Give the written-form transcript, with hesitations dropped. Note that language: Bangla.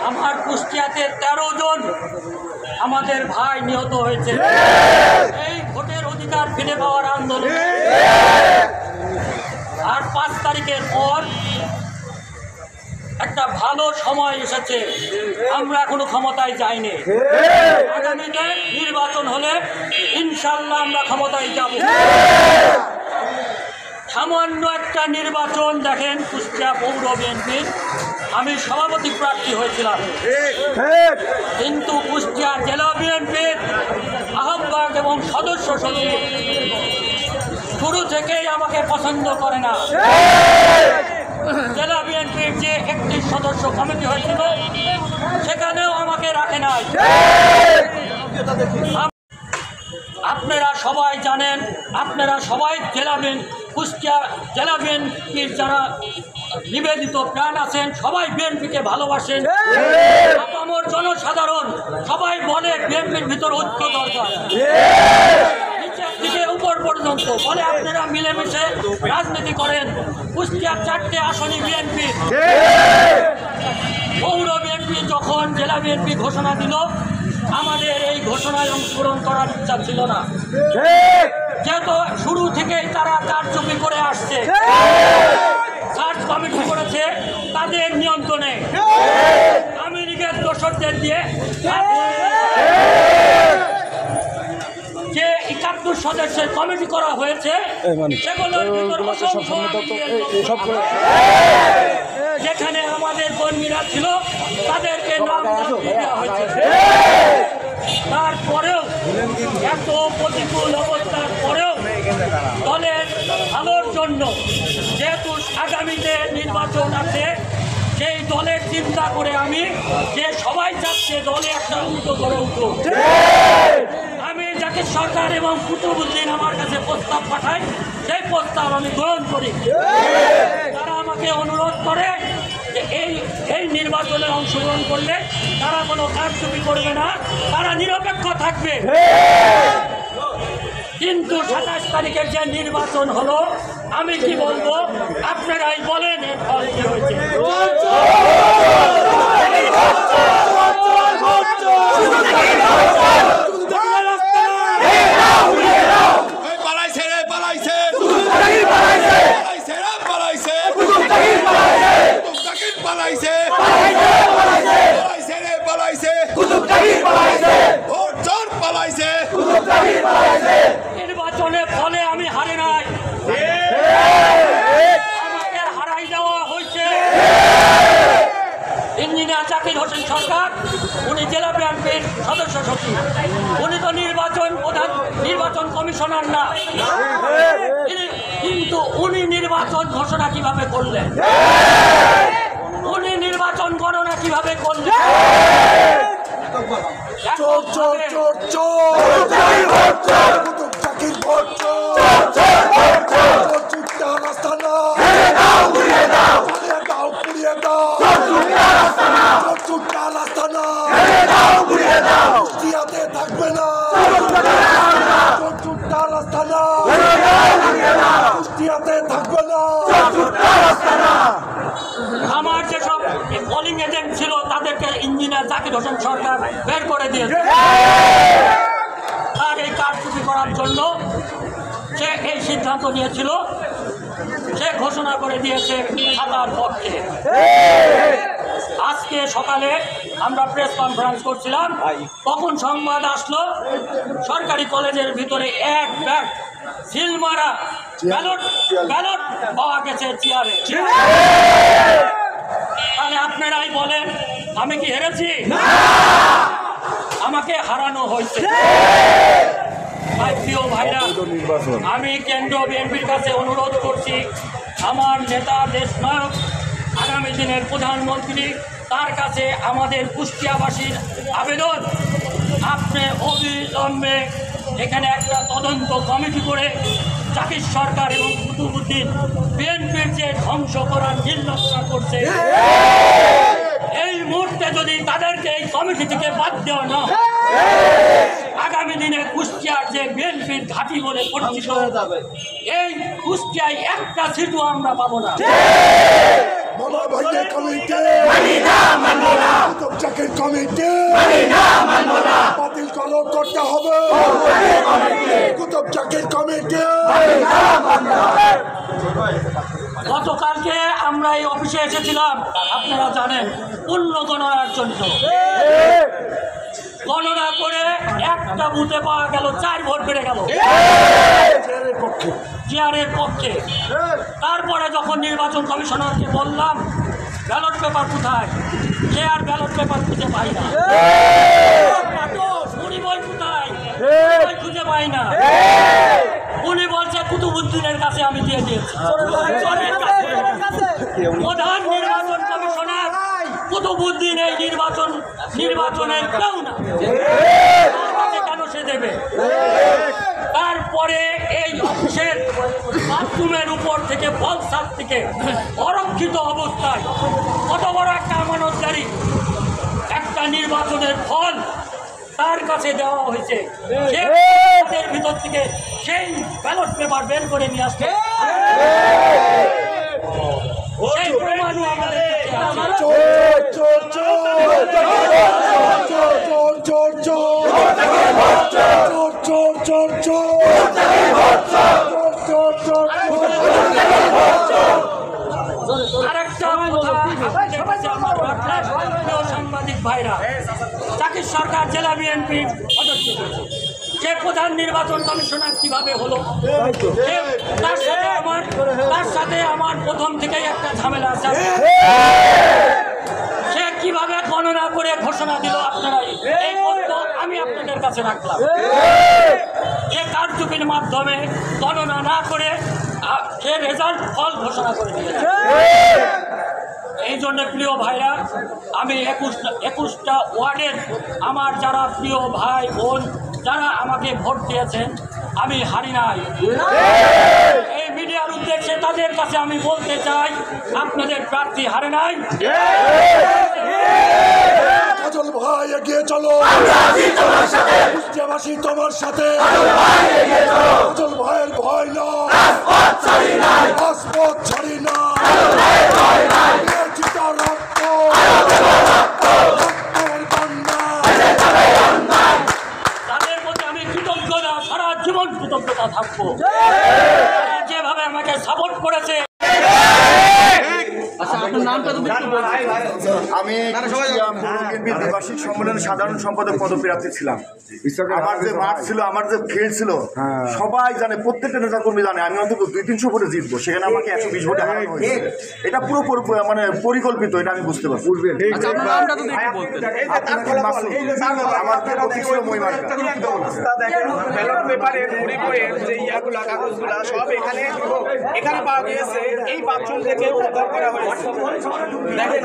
আমার কুষ্টিয়াতে 13 জন আমাদের ভাই নিহত হয়েছে এই ভোটের অধিকার ফিরে পাওয়ার আন্দোলনে। আর 5 তারিখের পর একটা ভালো সময় এসেছে, আমরা এখনো ক্ষমতায় যাইনি। আগামীতে নির্বাচন হলে ইনশাল্লাহ আমরা ক্ষমতায় যাব। সামান্য একটা নির্বাচন দেখেন, কুষ্টিয়া পৌর বিএনপির আমি সভাপতি প্রার্থী হয়েছিলাম, কিন্তু কুষ্টিয়া জেলা বিএনপির আহ্বায়ক এবং সদস্য সচিব শুরু থেকেই আমাকে পছন্দ করে না। জেলা বিএনপির যে 31 সদস্য কমিটি হয়েছিল সেখানেও আমাকে রাখে নাই। আপনারা সবাই জানেন, আপনারা সবাই কুষ্টিয়া জেলা বিএনপির যারা নিবেদিত প্রাণ আছেন সবাই বিএনপিকে ভালোবাসেন। আপামর জনসাধারণ সবাই বলে বিএনপির ভিতর ঐক্য দরকার, নিচের থেকে উপর পর্যন্ত বলে আপনারা মিলেমিশে রাজনীতি করেন। কুষ্টিয়ার 4টে আসনই বিএনপি। পৌর বিএনপি যখন জেলা বিএনপি ঘোষণা দিল, আমাদের এই ঘোষণায় অংশগ্রহণ করার ইচ্ছা ছিল না, যেহেতু শুরু থেকেই তারা কারচুপি করে আসছে। সার্চ কমিটি করেছে তাদের নিয়ন্ত্রণে, আওয়ামী লীগের দোসরদের দিয়ে যে 71 সদস্যের কমিটি করা হয়েছে সেগুলোর ভিতর যেখানে আমাদের কর্মীরা ছিল তাদেরকে নাম দেওয়া হয়েছে। তারপরেও এত প্রতিকূল অবস্থার পরেও দলের ভালোর জন্য, যেহেতু আগামীতে নির্বাচন আছে, সেই দলের চিন্তা করে আমি যে সবাই চাচ্ছে দলে একটা উল্টো করে উঠো, আমি জাকির সরকার এবং কুতুবুদ্দিন আমার কাছে প্রস্তাব পাঠাই, সেই প্রস্তাব আমি গ্রহণ করি। তারা আমাকে অনুরোধ করে যে এই নির্বাচনে অংশগ্রহণ করলে তারা কোনো কারচুপি করবে না, তারা নিরপেক্ষ থাকবে। কিন্তু 27 তারিখের যে নির্বাচন হলো, আমি কি বলবো আপনারাই বলেন এর ফল কি হয়েছে। নির্বাচনের ফলে আমি হারে নাই, আমাকে হারাই দেওয়া হয়েছে। ইঞ্জিনিয়ার জাকির হোসেন সরকার, উনি জেলা বিএনপির সদস্য সচিব, উনি তো নির্বাচন কমিশনার না, কিন্তু উনি নির্বাচন ঘোষণা কিভাবে করলেন, উনি নির্বাচন গণনা কিভাবে করলেন। চোর চোর চোর চোর রাতে থাকবে না। আমার যেসব পোলিং এজেন্ট ছিল তাদেরকে ইঞ্জিনিয়ার জাকির হোসেন সরকার বের করে দিয়েছে। আর এই কারচুপি করার জন্য সে এই সিদ্ধান্ত নিয়েছিল, সে ঘোষণা করে দিয়েছে খাতার পক্ষে। আজকে সকালে আমরা প্রেস কনফারেন্স করছিলাম, তখন সংবাদ আসলো সরকারি কলেজের ভিতরে এক ব্যাগ সিল মারা ব্যালট পাওয়া গেছে চেয়ারে। তাহলে আপনারাই বলেন আমি কি হেরেছি? আমাকে হারানো হয়েছে। ভাই প্রিয় ভাইরা, আমি কেন্দ্র বিএনপির কাছে অনুরোধ করছি, আমার নেতা দেশ নায়ক আগামী দিনের প্রধানমন্ত্রী, তার কাছে আমাদের কুষ্টিয়াবাসীর আবেদন, আপনি অবিলম্বে এখানে একটা তদন্ত কমিটি করে জাকির সরকার এবং কুতুবুদ্দিন বিএনপির যে ধ্বংস করার নির্লজ্জা করছে, এই মুহূর্তে যদি তাদেরকে এই কমিটি থেকে বাদ দেওয়া না, আগামী দিনে কুষ্টিয়ার যে বিএনপির ঘাঁটি বলে পরিচিত এই কুষ্টিয়ায় একটা সিটও আমরা পাবো না। বাতিল করতে হবে। কুতুব জাকির কমিটি গতকালকে আমরা এই অফিসে এসেছিলাম, আপনারা জানেন, পূর্ণ গণনার জন্য। গণনা করে একটা বুথে পাওয়া গেল 4 ভোট বেড়ে গেল চেয়ারের পক্ষে। তারপরে যখন নির্বাচন কমিশনারকে বললাম ব্যালট পেপার কোথায়, চেয়ার ব্যালট পেপার খুঁজে পাই না, উনি বই কোথায়, বই খুঁজে পাই না। উনি বলছে কুতুবুদ্দিনের কাছে আমি দিয়ে দিয়েছি। প্রধান নির্বাচন কমিশনার কুতুবুদ্দিন এই নির্বাচনের কেউ না, কেন সে দেবে? তারপরে এই অফিসের বাথরুমের উপর থেকে বলসার থেকে অরক্ষিত অবস্থায় কত বড় একটা আমানতকারী একটা নির্বাচনের ফল তার কাছে দেওয়া হয়েছে, এর ভিতর থেকে সেই ব্যালট পেপার বের করে নিয়ে আসছে। সেই প্রমাণও আমাদের সাংবাদিক ভাইরা, জাকির সরকার জেলা বিএনপির সদস্য, সে প্রধান নির্বাচন কমিশনার কিভাবে হলো? তার সাথে আমার প্রথম থেকেই একটা ঝামেলা আছে। সে কিভাবে গণনা করে ঘোষণা দিল? আপনারা এই তথ্য আমি আপনাদের কাছে রাখলাম। সে কারচুপির মাধ্যমে গণনা না করে সে রেজাল্ট ফল ঘোষণা করে দিয়েছে। এই জন্য প্রিয় ভাইরা, আমি 21টা ওয়ার্ডের আমার যারা প্রিয় ভাই বোন যারা আমাকে ভোট দিয়েছেন, আমি হারি নাই। এই মিডিয়ার উদ্দেশ্যে তাদের কাছে আমি বলতে চাই, আপনাদের প্রার্থী হারে নাই। কাজল ভাই এগিয়ে চলো, কুষ্টিয়াবাসী তোমার সাথে। কাজল ভাইয়ের ভয় না, রাজপথ ছাড়ি না, তাদের মধ্যে আমি কৃতজ্ঞতা, সারা জীবন কৃতজ্ঞতা থাকবো, যেভাবে আমাকে সাপোর্ট করেছে। আমি বার্ষিক সম্মেলনের সাধারণ সম্পাদক পদপ্রার্থী ছিলাম। আমার যে মাঠ ছিল, আমার যে ফিল্ড ছিল, সবাই জানে, প্রত্যেকটা নেতা কর্মী জানে আমি অন্তত 200-300 ভোটে জিতবো। সেখানে আমাকে 120 ভোটে হারানো হয়েছে। এটা পুরো মানে পরিকল্পিত, এটা আমি বুঝতে পারছি। এখানে পাওয়া গিয়েছে এই বাথরুম থেকে উদ্ধার করা হয়েছে। দেখেন